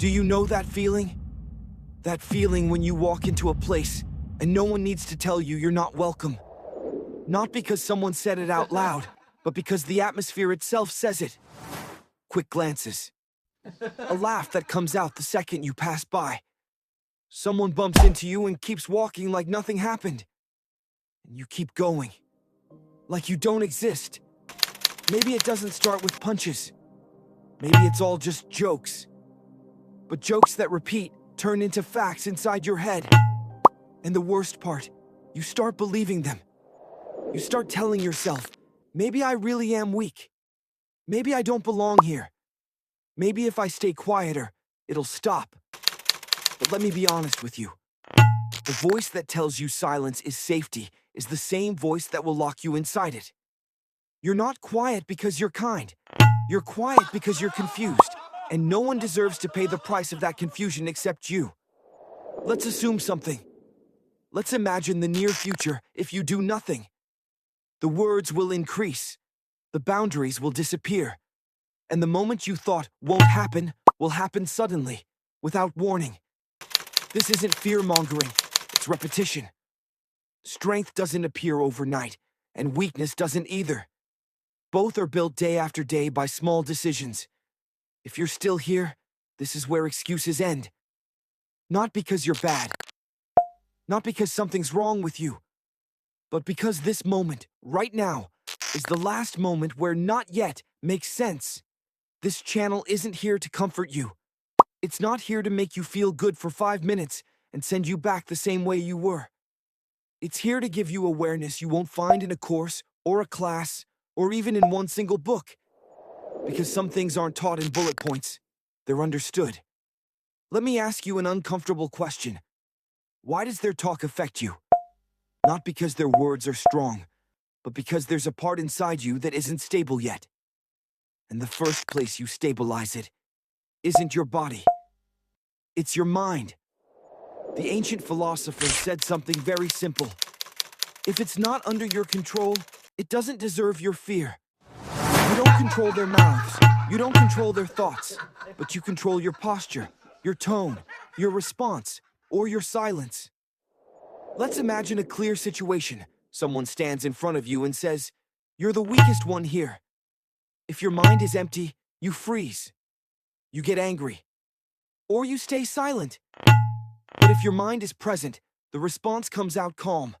Do you know that feeling? That feeling when you walk into a place and no one needs to tell you you're not welcome. Not because someone said it out loud, but because the atmosphere itself says it. Quick glances. A laugh that comes out the second you pass by. Someone bumps into you and keeps walking like nothing happened. And you keep going. Like you don't exist. Maybe it doesn't start with punches. Maybe it's all just jokes. But jokes that repeat turn into facts inside your head. And the worst part, you start believing them. You start telling yourself, maybe I really am weak. Maybe I don't belong here. Maybe if I stay quieter, it'll stop. But let me be honest with you. The voice that tells you silence is safety is the same voice that will lock you inside it. You're not quiet because you're kind. You're quiet because you're confused. And no one deserves to pay the price of that confusion except you. Let's assume something. Let's imagine the near future if you do nothing. The words will increase. The boundaries will disappear. And the moment you thought won't happen will happen suddenly, without warning. This isn't fear-mongering, it's repetition. Strength doesn't appear overnight, and weakness doesn't either. Both are built day after day by small decisions. If you're still here, this is where excuses end. Not because you're bad. Not because something's wrong with you. But because this moment, right now, is the last moment where not yet makes sense. This channel isn't here to comfort you. It's not here to make you feel good for 5 minutes and send you back the same way you were. It's here to give you awareness you won't find in a course or a class or even in one single book. Because some things aren't taught in bullet points. They're understood. Let me ask you an uncomfortable question. Why does their talk affect you? Not because their words are strong, but because there's a part inside you that isn't stable yet. And the first place you stabilize it isn't your body. It's your mind. The ancient philosophers said something very simple. If it's not under your control, it doesn't deserve your fear. You don't control their mouths. You don't control their thoughts. But you control your posture, your tone, your response, or your silence. Let's imagine a clear situation. Someone stands in front of you and says, "You're the weakest one here." If your mind is empty, you freeze. You get angry. Or you stay silent. But if your mind is present, the response comes out calm.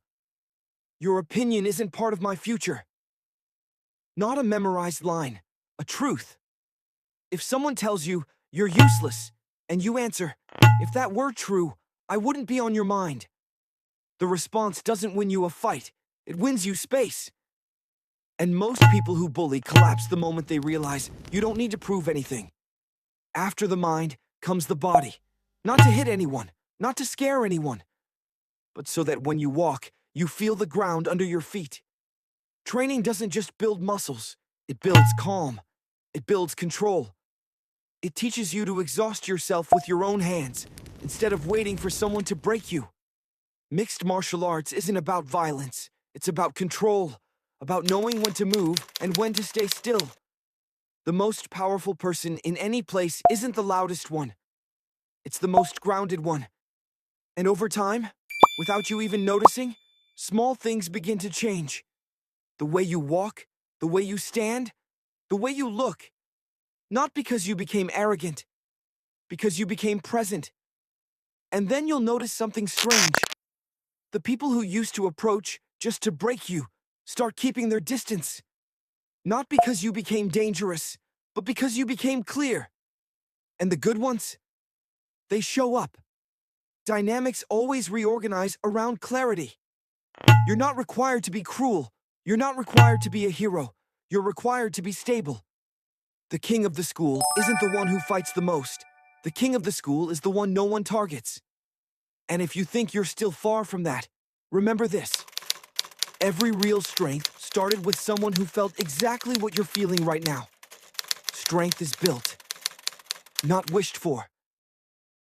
Your opinion isn't part of my future. Not a memorized line, a truth. If someone tells you, "You're useless," and you answer, "If that were true, I wouldn't be on your mind." The response doesn't win you a fight, it wins you space. And most people who bully collapse the moment they realize you don't need to prove anything. After the mind comes the body. Not to hit anyone, not to scare anyone, but so that when you walk, you feel the ground under your feet. Training doesn't just build muscles, it builds calm. It builds control. It teaches you to exhaust yourself with your own hands, instead of waiting for someone to break you. Mixed martial arts isn't about violence, it's about control, about knowing when to move and when to stay still. The most powerful person in any place isn't the loudest one. It's the most grounded one. And over time, without you even noticing, small things begin to change. The way you walk, the way you stand, the way you look. Not because you became arrogant, because you became present. And then you'll notice something strange. The people who used to approach just to break you start keeping their distance. Not because you became dangerous, but because you became clear. And the good ones? They show up. Dynamics always reorganize around clarity. You're not required to be cruel. You're not required to be a hero. You're required to be stable. The king of the school isn't the one who fights the most. The king of the school is the one no one targets. And if you think you're still far from that, remember this. Every real strength started with someone who felt exactly what you're feeling right now. Strength is built, not wished for.